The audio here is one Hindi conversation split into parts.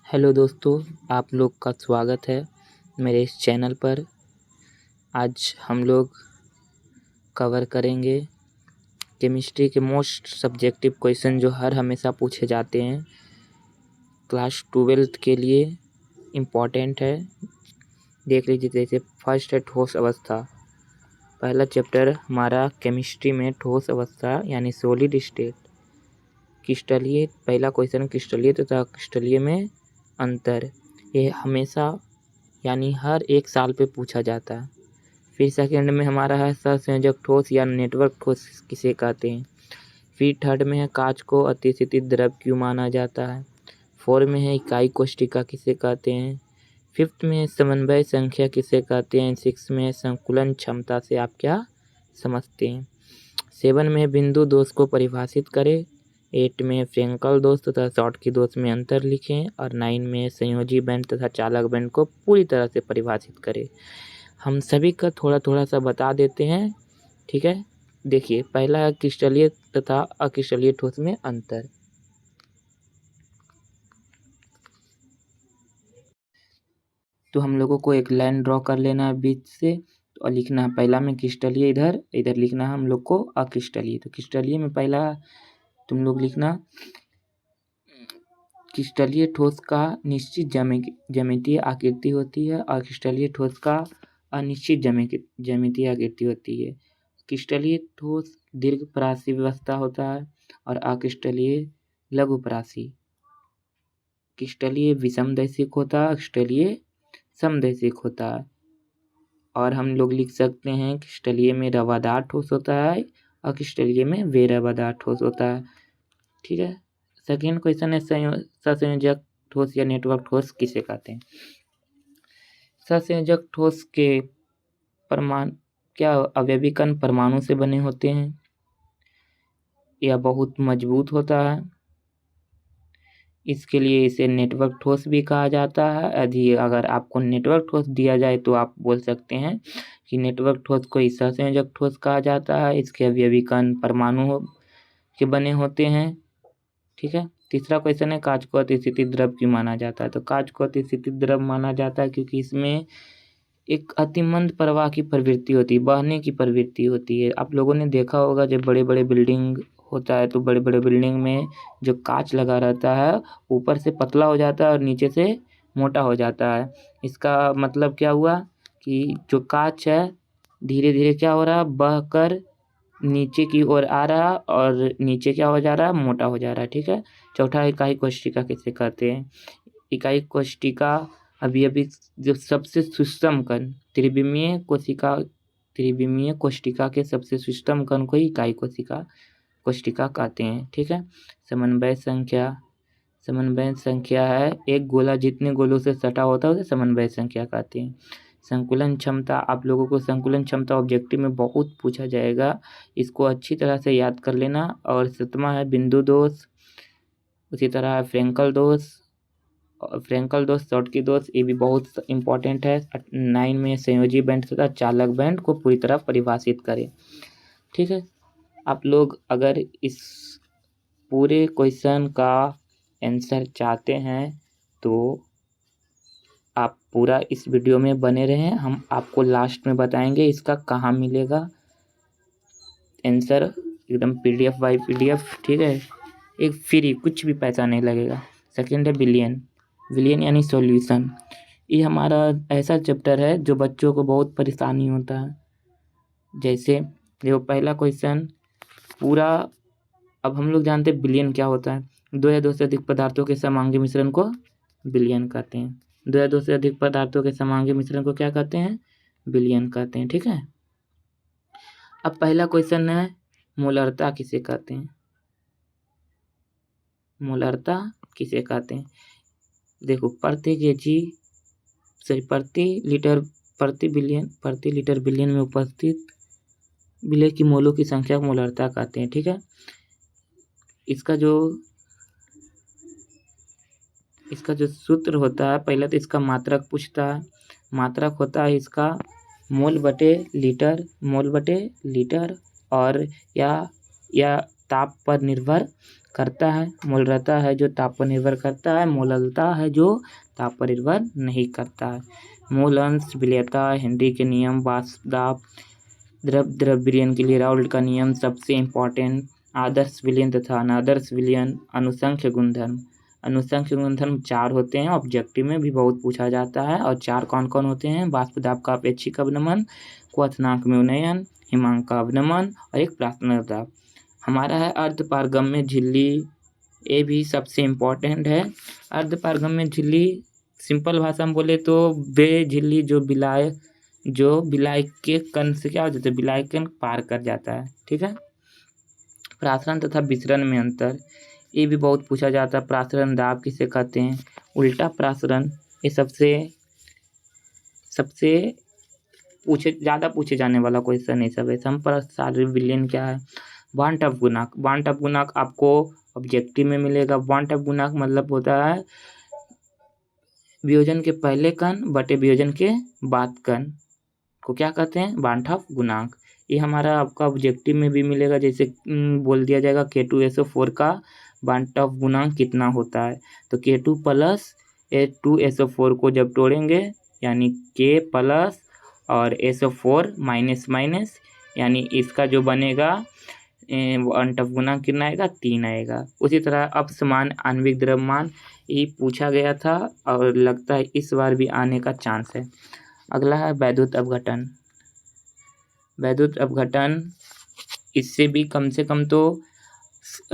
हेलो दोस्तों, आप लोग का स्वागत है मेरे इस चैनल पर। आज हम लोग कवर करेंगे केमिस्ट्री के मोस्ट सब्जेक्टिव क्वेश्चन जो हमेशा पूछे जाते हैं। क्लास 12th के लिए इम्पॉर्टेंट है। देख लीजिए, जैसे फर्स्ट है ठोस अवस्था। पहला चैप्टर हमारा केमिस्ट्री में ठोस अवस्था यानी सॉलिड स्टेट। क्रिस्टलीय, पहला क्वेश्चन क्रिस्टलीय तथा क्रिस्टलीय में अंतर। ये हमेशा यानी हर एक साल पे पूछा जाता है। फिर सेकंड में हमारा है सहसंयोजक ठोस या नेटवर्क ठोस किसे कहते हैं। फिर थर्ड में है कांच को अतिस्थित द्रव क्यों माना जाता है। फोर्थ में है इकाई कोष्टिका किसे कहते हैं। फिफ्थ में समन्वय संख्या किसे कहते हैं। सिक्स में संकुलन क्षमता से आप क्या समझते हैं। 7 में बिंदु दोष को परिभाषित करें। 8 में फ्रेंकल दोष तथा शॉर्टकी दोष में अंतर लिखें। और 9 में संयोजी बैंड तथा चालक बैंड को पूरी तरह से परिभाषित करें। हम सभी का थोड़ा थोड़ा सा बता देते हैं, ठीक है। देखिए, पहला है क्रिस्टलीय तथा अक्रिस्टलीय ठोस में अंतर। तो हम लोगों को एक लाइन ड्रॉ कर लेना है बीच से और लिखना है पहला में क्रिस्टलीय, इधर लिखना है हम लोग को अक्रिस्टलीय। तो क्रिस्टलीय में पहला तुम लोग लिखना क्रिस्टलीय ठोस का निश्चित ज्यामितीय आकृति होती है और क्रिस्टलीय ठोस का अनिश्चित ज्यामितीय आकृति होती है। क्रिस्टलीय ठोस दीर्घपरासी व्यवस्था होता है और अक्रिस्टलीय लघुपरासी। क्रिस्टलीय विषमदैशिक होता है, क्रिस्टलीय समदैशिक होता है। और हम लोग लिख सकते हैं क्रिस्टलीय में रवादार ठोस होता है और क्रिस्टलीय में बेरवादार ठोस होता है, ठीक है। सेकेंड क्वेश्चन है सहसंयोजक ठोस या नेटवर्क ठोस किसे कहते हैं। सहसंयोजक ठोस के अवयवी कण परमाणु से बने होते हैं। यह बहुत मजबूत होता है, इसके लिए इसे नेटवर्क ठोस भी कहा जाता है। यदि अगर आपको नेटवर्क ठोस दिया जाए तो आप बोल सकते हैं कि नेटवर्क ठोस को सहसंयोजक ठोस कहा जाता है। इसके अवयवी कण परमाणु के बने होते हैं, ठीक है। तीसरा क्वेश्चन है कांच को अतिस्थित द्रव क्यों माना जाता है। तो कांच को अतिस्थित द्रव माना जाता है क्योंकि इसमें एक अतिमंद प्रवाह की प्रवृत्ति होती है, बहने की प्रवृत्ति होती है। आप लोगों ने देखा होगा जब बड़े बड़े बिल्डिंग होता है तो बड़े बड़े बिल्डिंग में जो कांच लगा रहता है ऊपर से पतला हो जाता है और नीचे से मोटा हो जाता है। इसका मतलब क्या हुआ कि जो कांच है धीरे धीरे क्या हो रहा है, बह कर नीचे की ओर आ रहा और नीचे क्या हो जा रहा है, मोटा हो जा रहा है, ठीक है। चौथा इकाई कोशिका किसे कहते हैं। इकाई कोशिका अभी जो सबसे सूक्ष्म कण त्रिविमीय कोशिका के सबसे सूक्ष्म कण को इकाई कोशिका कहते हैं, ठीक है। समन्वय संख्या है एक गोला जितने गोलों से सटा होता है उसे समन्वय संख्या कहते हैं। संकुलन क्षमता, आप लोगों को संकुलन क्षमता ऑब्जेक्टिव में बहुत पूछा जाएगा, इसको अच्छी तरह से याद कर लेना। और 7वां है बिंदु दोष, उसी तरह है फ्रेंकल दोष, शॉर्टकी दोष, ये भी बहुत इंपॉर्टेंट है। 9 में संयोजी बैंड तथा चालक बैंड को पूरी तरह परिभाषित करें, ठीक है। आप लोग अगर इस पूरे क्वेश्चन का आंसर चाहते हैं तो आप पूरा इस वीडियो में बने रहें। हम आपको लास्ट में बताएंगे इसका कहाँ मिलेगा आंसर, एकदम PDF बाय PDF, ठीक है। एक फ्री, कुछ भी पैसा नहीं लगेगा। सेकंड है विलियन यानी सॉल्यूशन। ये हमारा ऐसा चैप्टर है जो बच्चों को बहुत परेशानी होता है। जैसे देखो पहला क्वेश्चन पूरा, अब हम लोग जानते हैं विलियन क्या होता है। 2 या 2 से अधिक पदार्थों के समांगी मिश्रण को विलियन कहते हैं। 2 या 2 से अधिक पदार्थों के समांगी मिश्रण को क्या कहते हैं, विलियन कहते हैं, ठीक है। अब पहला क्वेश्चन है मोलरता किसे कहते हैं। देखो प्रति लीटर बिलियन में उपस्थित विलय की मोलों की संख्या को मोलरता कहते हैं, ठीक है। इसका जो सूत्र होता है, पहले तो इसका मात्रक पूछता है। मात्रक होता है इसका मोल बटे लीटर और या ताप पर निर्भर करता है, मोलरता है जो ताप पर निर्भर करता है, मोललता है जो ताप पर निर्भर नहीं करता है। मूल अंश, विलेयता, हेनरी के नियम, वाष्प दाब, द्रव विलयन के लिए राउल्ट का नियम सबसे इम्पोर्टेंट, आदर्श विलयन तथा अनादर्श विलयन, अनुसंख्य गुणधर्म। अनुसंख्य गुणधर्म 4 होते हैं, ऑब्जेक्टिव में भी बहुत पूछा जाता है। और 4 कौन कौन होते हैं? वाष्प दाब का अपेक्षिक अवनमन, क्वथनांक में उन्नयन, हिमांक का अवनमन और एक प्राथमिक दाब। हमारा है अर्धपारगम्य झिल्ली, ये भी सबसे इम्पोर्टेंट है। अर्धपारगम्य झिल्ली सिंपल भाषा में बोले तो वे झिल्ली जो बिलाई के कण से क्या हो जाता है, बिलाई के कण पार कर जाता है। ठीक है। प्रासरण तथा विसरण में अंतर, ये भी बहुत पूछा जाता है। प्रासरण दाब किसे कहते हैं? उल्टा प्रासरण, ये सबसे ज़्यादा पूछे जाने वाला क्वेश्चन है सब। समप्रसारित विलयन क्या है? वान-टॉप गुणांक। वान-टॉप गुणांक आपको ऑब्जेक्टिव में मिलेगा। वान-टॉप गुणांक मतलब होता है वियोजन के पहले कण बटे वियोजन के बाद कण को क्या कहते हैं? वान-टॉप गुणांक। ये हमारा आपका ऑब्जेक्टिव में भी मिलेगा। जैसे बोल दिया जाएगा K2SO4 का वान-टॉप गुणांक कितना होता है, तो K2 प्लस H2SO4 को जब तोड़ेंगे यानी K प्लस और SO4 माइनस माइनस, यानी इसका जो बनेगा वान-टॉप गुणांक कितना आएगा? 3 आएगा। उसी तरह अपसमान आणविक द्रव्यमान, ये पूछा गया था और लगता है इस बार भी आने का चांस है। अगला है वैद्युत अपघटन। वैद्युत अपघटन, इससे भी कम से कम तो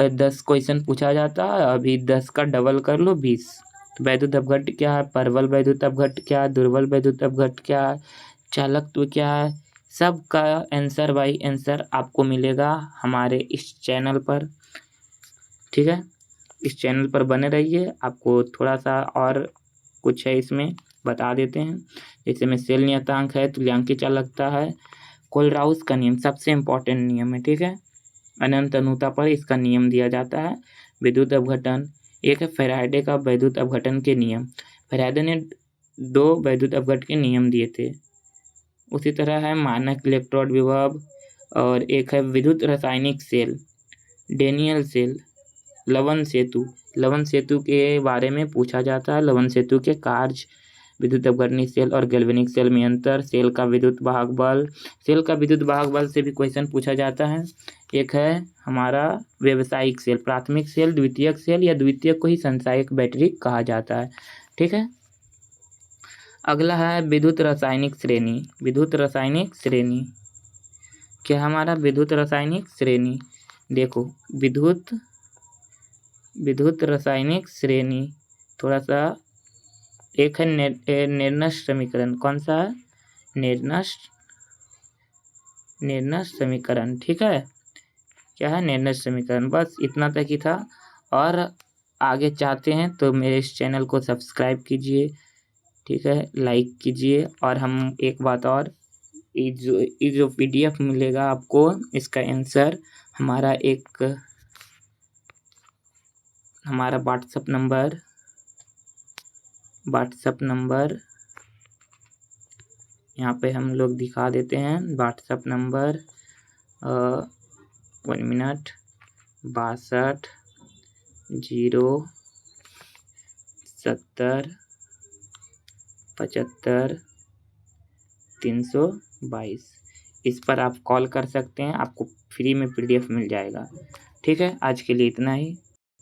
10 क्वेश्चन पूछा जाता है। अभी 10 का डबल कर लो 20। तो वैद्युत अपघट क्या है? प्रबल वैद्युत अपघट क्या है? दुर्बल वैद्युत अपघट क्या है? चालकत्व क्या है? सब का आंसर बाई आंसर आपको मिलेगा हमारे इस चैनल पर। ठीक है, इस चैनल पर बने रहिए। आपको थोड़ा सा और कुछ है इसमें बता देते हैं। जैसे में सेल नियतांक है, तुल्यांकी चालकता है, कोलराउस का नियम सबसे इम्पोर्टेंट नियम है। ठीक है, अनंत अनुता पर इसका नियम दिया जाता है। विद्युत अपघटन, एक है फैराडे का वैद्युत अपघटन के नियम। फैराडे ने 2 वैद्युत अपघटन के नियम दिए थे। उसी तरह है मानक इलेक्ट्रोड विभव, और एक है विद्युत रासायनिक सेल, डेनियल सेल, लवन सेतु। लवन सेतु के बारे में पूछा जाता है। लवन सेतु के कार्य, विद्युत अपघटनी सेल और गैल्वेनिक सेल में अंतर, सेल का विद्युत वाहक बल। सेल का विद्युत वाहक बल से भी क्वेश्चन पूछा जाता है। एक है हमारा व्यावसायिक सेल, प्राथमिक सेल, द्वितीयक सेल या द्वितीयक को ही संचायक बैटरी कहा जाता है। ठीक है। अगला है विद्युत रासायनिक श्रेणी। विद्युत रासायनिक श्रेणी क्या? हमारा विद्युत रासायनिक श्रेणी, देखो विद्युत रासायनिक श्रेणी थोड़ा सा, एक है निर्नष्ट समीकरण। कौन सा है? निर्नष्ट समीकरण। ठीक है, क्या है? निर्नष्ट समीकरण। बस इतना तक ही था। और आगे चाहते हैं तो मेरे इस चैनल को सब्सक्राइब कीजिए। ठीक है, लाइक कीजिए। और हम एक बात और, ये जो PDF मिलेगा आपको, इसका आंसर हमारा व्हाट्सएप नंबर यहाँ पे हम लोग दिखा देते हैं। व्हाट्सएप नंबर 1 मिनट 62 0 70 75 322, इस पर आप कॉल कर सकते हैं। आपको फ्री में PDF मिल जाएगा। ठीक है, आज के लिए इतना ही।